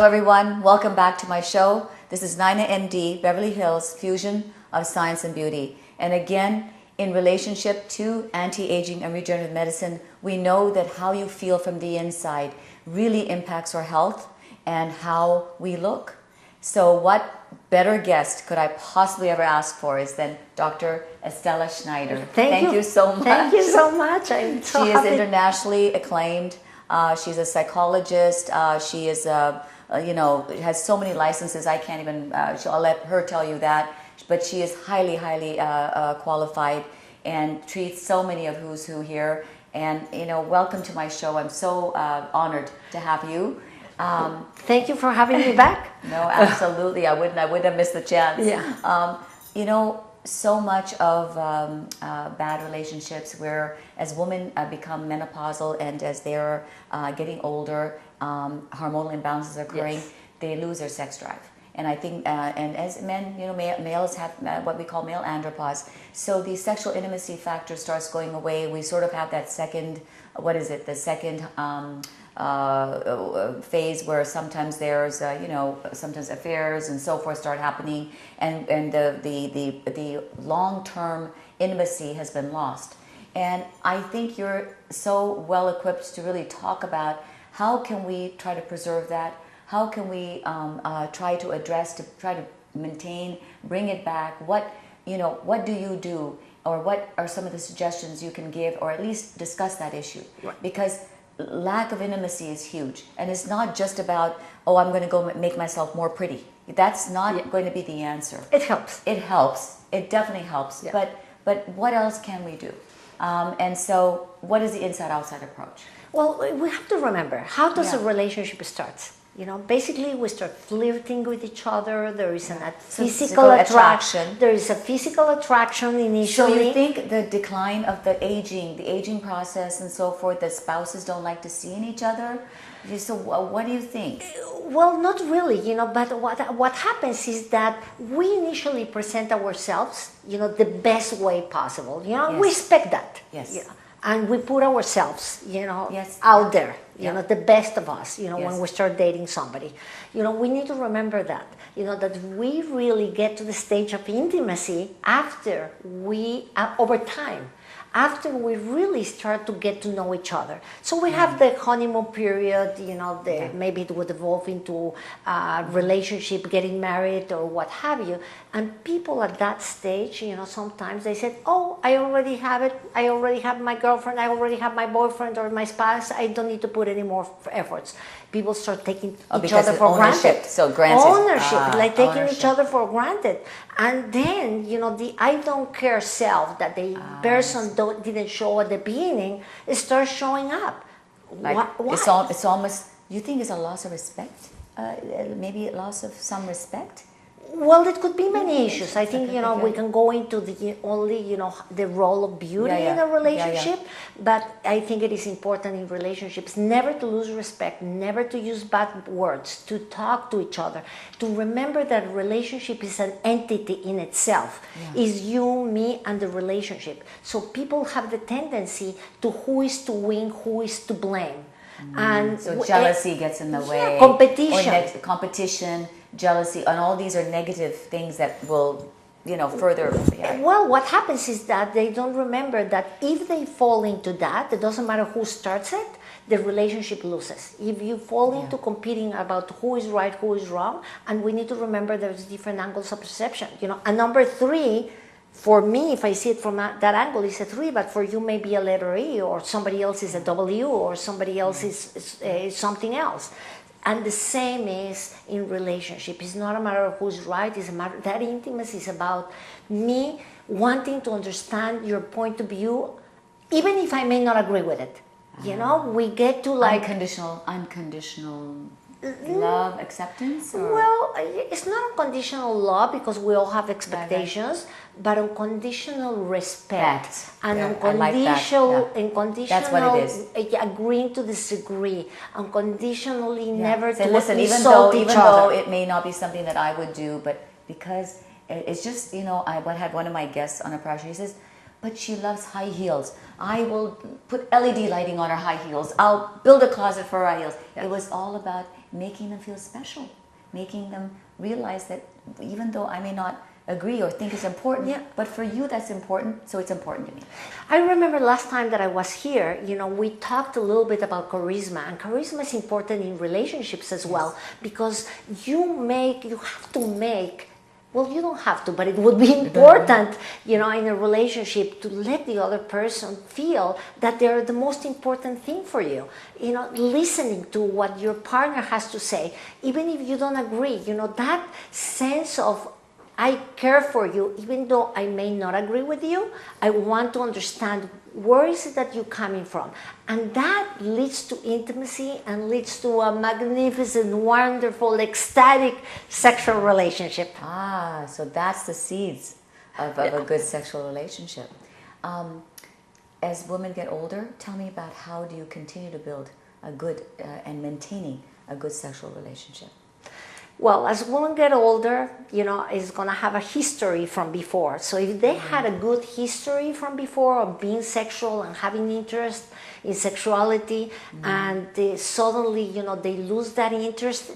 everyone. Welcome back to my show. This is NainaMD, Beverly Hills Fusion of Science and Beauty. And again, in relationship to anti-aging and regenerative medicine, we know that how you feel from the inside really impacts our health and how we look. So what better guest could I possibly ever ask for is than Dr. Estella Sneider. Thank you so much. Thank you so much. I'm so She happy. is internationally acclaimed. She's a psychologist. She is, has so many licenses. I can't even, I'll let her tell you that. But she is highly, highly qualified and treats so many of who's who here. And, welcome to my show. I'm so honored to have you. Thank you for having me back. No, absolutely. I wouldn't have missed the chance. Yeah. So much of bad relationships where as women become menopausal and as they're getting older, hormonal imbalances are occurring, Yes. they lose their sex drive. And I think, and as men, males have what we call male andropause. So the sexual intimacy factor starts going away. We sort of have that second, the second phase where sometimes there's sometimes affairs and so forth start happening, and the long-term intimacy has been lost. And I think you're so well equipped to really talk about how can we try to preserve that, how can we try to address, to try to maintain, bring it back. What do you do, or what are some of the suggestions you can give, or at least discuss that issue? Right. Because lack of intimacy is huge, and it's not just about, oh, I'm going to go make myself more pretty. That's not going to be the answer. It helps. It helps. It definitely helps. Yeah. But what else can we do? And so, what is the inside-outside approach? Well, we have to remember, how does a Yeah. relationship start? Basically we start flirting with each other. There is a Physical physical attraction. attraction. There is a physical attraction initially. So you think the decline of the aging process and so forth, that spouses don't like to see in each other? So what do you think? Well, not really, but what happens is that we initially present ourselves, the best way possible. Yes. We expect that. Yes. And we put ourselves, Yes. out there, Yeah. the best of us, Yes. when we start dating somebody. We need to remember that, that we really get to the stage of intimacy after over time. After we really start to get to know each other. So we have the honeymoon period, maybe it would evolve into a relationship, getting married or what have you. And people at that stage, sometimes they said, oh, I already have it. I already have my girlfriend. I already have my boyfriend or my spouse. I don't need to put any more efforts. People start taking each other for granted. So granted. Ownership, like taking Ownership. each other for granted. And then, the I don't care self that the person didn't show at the beginning, it starts showing up. Like Why? it's almost, you think it's a loss of respect? Maybe a loss of some respect? Well, it could be many issues. I think, we can go into the the role of beauty in a relationship, but I think it is important in relationships never to lose respect, never to use bad words, to talk to each other, to remember that relationship is an entity in itself. Is you, me, and the relationship. So people have the tendency to who is to win, who is to blame. And So jealousy gets in the way. competition. Or competition, jealousy, and all these are negative things that will, further. Yeah. Well, what happens is that they don't remember that if they fall into that, it doesn't matter who starts it, the relationship loses. If you fall into competing about who is right, who is wrong, and we need to remember there's different angles of perception. And number 3, for me, if I see it from that angle, it's a 3, but for you may be a letter E, or somebody else is a W, or somebody else is something else. And the same is in relationship. It's not a matter of who's right. It's a matter that intimacy is about me wanting to understand your point of view, even if I may not agree with it. We get to unconditional love, acceptance? Or? Well, it's not unconditional love because we all have expectations, but unconditional respect and unconditional, That's what it is. Agreeing to disagree, unconditionally never Say, to listen, even insult each though other. it may not be something that I would do, but because it's just, I had one of my guests on a project, he says, but she loves high heels. I will put LED lighting on her high heels. I'll build a closet for her high heels. It was all about making them feel special, making them realize that even though I may not agree or think it's important, but for you that's important, so it's important to me. I remember last time that I was here, we talked a little bit about charisma, and charisma is important in relationships as well, because you have to make, well, you don't have to, but it would be important, in a relationship to let the other person feel that they're the most important thing for you. Listening to what your partner has to say, even if you don't agree, that sense of I care for you, even though I may not agree with you. I want to understand where is it that you're coming from. And that leads to intimacy and leads to a magnificent, wonderful, ecstatic sexual relationship. So that's the seeds of a good sexual relationship. As women get older, tell me about how do you continue to build a good and maintaining a good sexual relationship? Well, as women get older, is going to have a history from before. So if they had a good history from before of being sexual and having interest in sexuality, and suddenly, they lose that interest,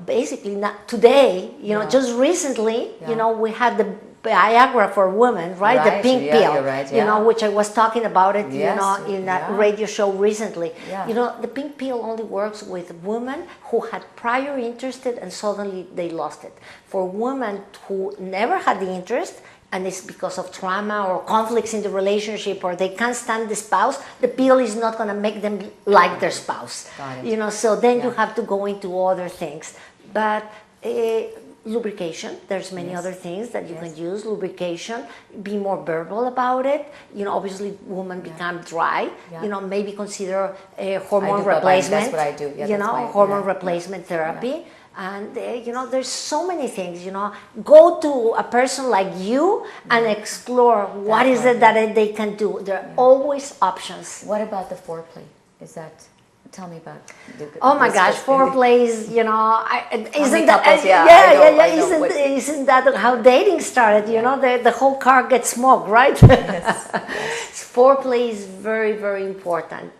basically not today, just recently, we had the Viagra for women, right? The pink pill, you're right, which I was talking about it, in a radio show recently. The pink pill only works with women who had prior interest and suddenly they lost it. For women who never had the interest, and it's because of trauma or conflicts in the relationship, or they can't stand the spouse, the pill is not going to make them like their spouse. So then you have to go into other things. But lubrication, there's many other things that you can use. Lubrication, be more verbal about it. Obviously women become dry. Maybe consider a hormone replacement. That's what I do. Hormone replacement therapy. And there's so many things. Go to a person like you and explore what is it that they can do. There are always options. What about the foreplay? Tell me about. Oh my gosh, foreplay is, isn't that how dating started? The whole car gets smoked, right? Foreplay is very, very important.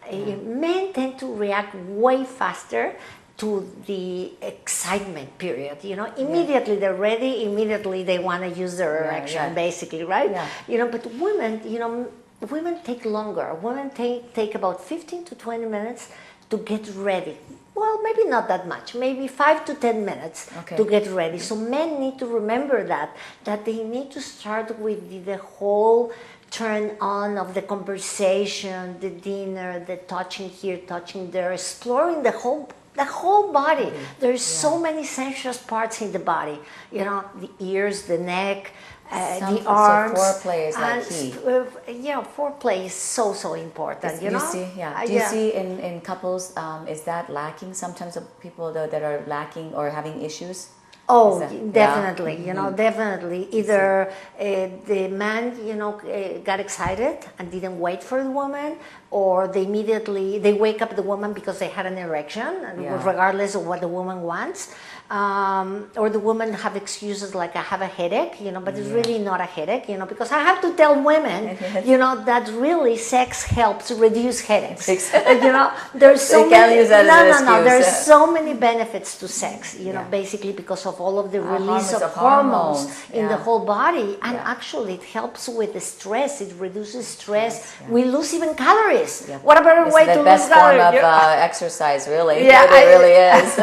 Men tend to react way faster to the excitement period. Immediately they're ready. Immediately they want to use their erection, basically, right? But women take longer. Women take about 15 to 20 minutes to get ready. Well, maybe not that much, maybe 5 to 10 minutes to get ready. So men need to remember that they need to start with the whole turn on of the conversation, the dinner, the touching here, touching there, exploring the whole body. There's so many sensuous parts in the body. The ears, the neck, the arms. So foreplay is like key. Foreplay is so important. Do you see in couples, is that lacking? Sometimes people that are lacking or having issues. Oh, definitely. Definitely. Either the man, got excited and didn't wait for the woman, or they wake up the woman because they had an erection, regardless of what the woman wants. Or the women have excuses like I have a headache, but it's really not a headache, because I have to tell women, that really sex helps reduce headaches. There's so many. There's so many benefits to sex, basically because of all of the release of hormones in the whole body, and actually it helps with the stress. It reduces stress. We lose even calories. What a better way to lose calories? It's the best form of exercise, really. It really is.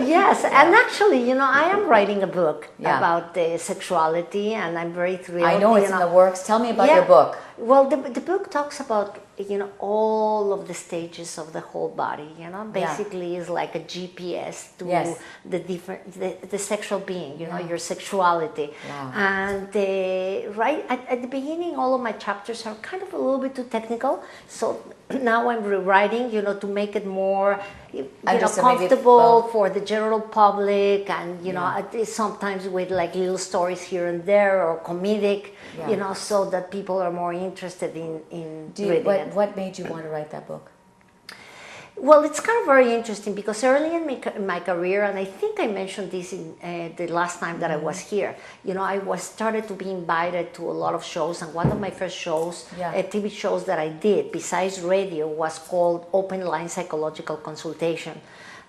Yes, and actually, I am writing a book about sexuality, and I'm very thrilled. I know it's in the works. Tell me about your book. Well, the book talks about all of the stages of the whole body. Basically, is like a GPS to the sexual being. Your sexuality. And right at the beginning, all of my chapters are kind of a little bit too technical. So now I'm rewriting, to make it more comfortable for the general public, and sometimes with like little stories here and there, or comedic, so that people are more interested in reading it. What made you want to write that book? Well, it's kind of very interesting because early in my career, and I think I mentioned this in the last time that I was here, I was started to be invited to a lot of shows, and one of my first shows, TV shows that I did, besides radio, was called Open Line Psychological Consultation.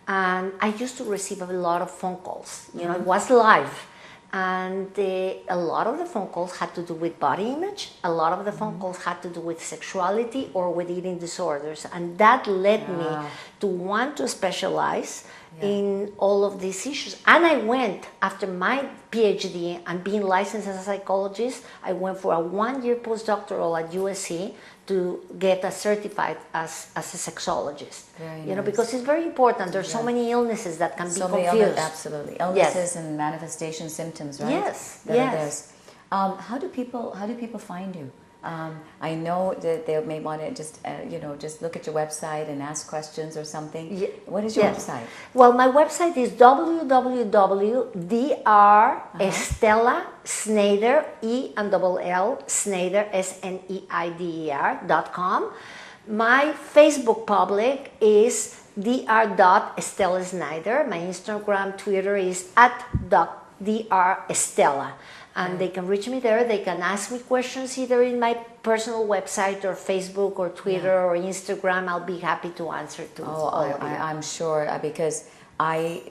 And I used to receive a lot of phone calls, it was live. And a lot of the phone calls had to do with body image. A lot of the phone calls had to do with sexuality or with eating disorders. And that led me to want to specialize in all of these issues. And I went, after my PhD and being licensed as a psychologist, I went for a 1-year postdoctoral at USC to get certified as a sexologist. Nice. Because it's very important. There's so many illnesses that can be confused. Absolutely, illnesses and manifestation symptoms, right? Yes. How do people find you? I know that they may want to just just look at your website and ask questions or something. What is your website? Well, my website is www.Estella Sneider, Sneider, SNEIDER.com. My Facebook public is dr.Estella Sneider. My Instagram, Twitter is @drestella. And they can reach me there. They can ask me questions either in my personal website or Facebook or Twitter or Instagram. I'll be happy to answer to all of you. I'm sure, because I,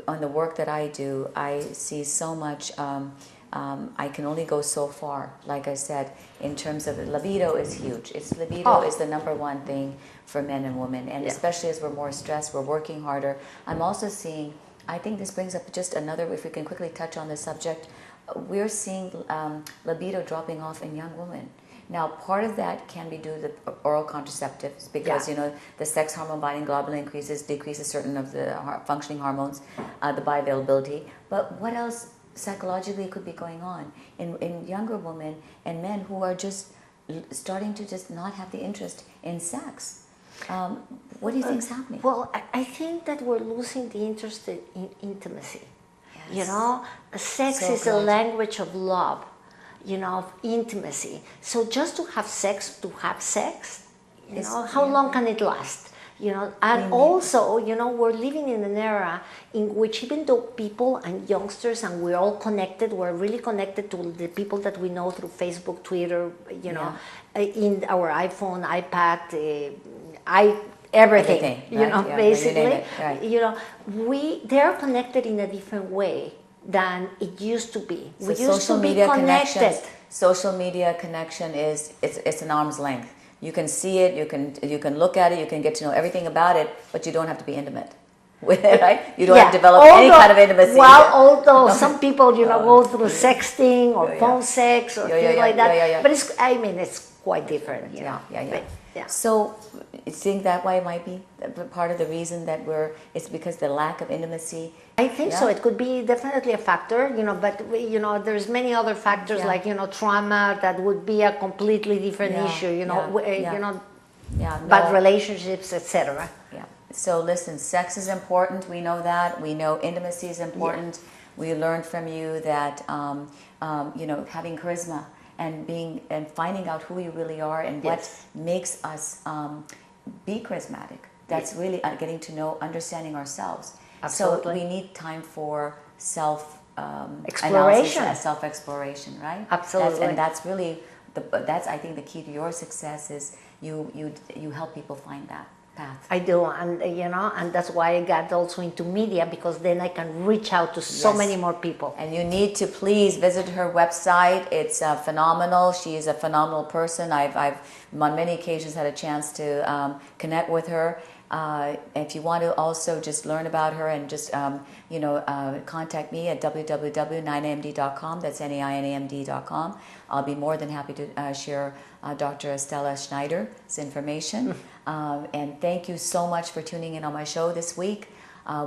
on the work that I do, I see so much. I can only go so far. Like I said, in terms of libido is huge. Libido is the #1 thing for men and women, and especially as we're more stressed, we're working harder. I'm also seeing. I think this brings up just another. If we can quickly touch on this subject. We're seeing libido dropping off in young women. Now, part of that can be due to the oral contraceptives because, the sex hormone binding globulin decreases certain of the functioning hormones, the bioavailability. But what else psychologically could be going on in younger women and men who are just starting to just not have the interest in sex? What do you think is happening? Well, I think that we're losing the interest in intimacy. Sex is a language of love, of intimacy. So just to have sex, how long can it last? And also, we're living in an era in which even though people and youngsters, and we're all connected, we're really connected to the people that we know through Facebook, Twitter, in our iPhone, iPad, everything, basically, they are connected in a different way than it used to be. We used to be connected. Social media connection it's an arm's length. You can see it, you can look at it, you can get to know everything about it, but you don't have to be intimate with it, right? You don't have to develop any kind of intimacy. Well, although some people, go through sexting or phone sex or things like that, but it's quite different. So, you think that way might be part of the reason that it's because the lack of intimacy? I think so. It could be definitely a factor, but there's many other factors like trauma that would be a completely different issue. Bad relationships, etc. Yeah. So listen, sex is important. We know that. We know intimacy is important. We learned from you that having charisma and finding out who you really are and what makes us be charismatic. That's really getting to know, understanding ourselves. Absolutely. So we need time for exploration, self-exploration, right? Absolutely. That's really that's I think the key to your success is you help people find that path. I do, and and that's why I got also into media, because then I can reach out to so many more people. And you need to please visit her website. It's phenomenal. She is a phenomenal person. I've on many occasions had a chance to connect with her. If you want to also just learn about her and just contact me at www.NainaMD.com. That's NainaMD.com. I'll be more than happy to share Dr. Estella Sneider's information. And thank you so much for tuning in on my show this week.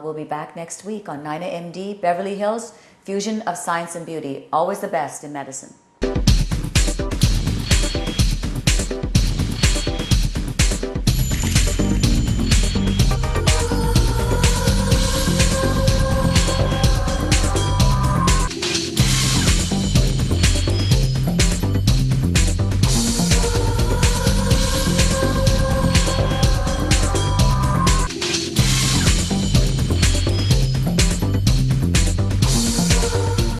We'll be back next week on NainaMD, Beverly Hills, Fusion of Science and Beauty. Always the best in medicine.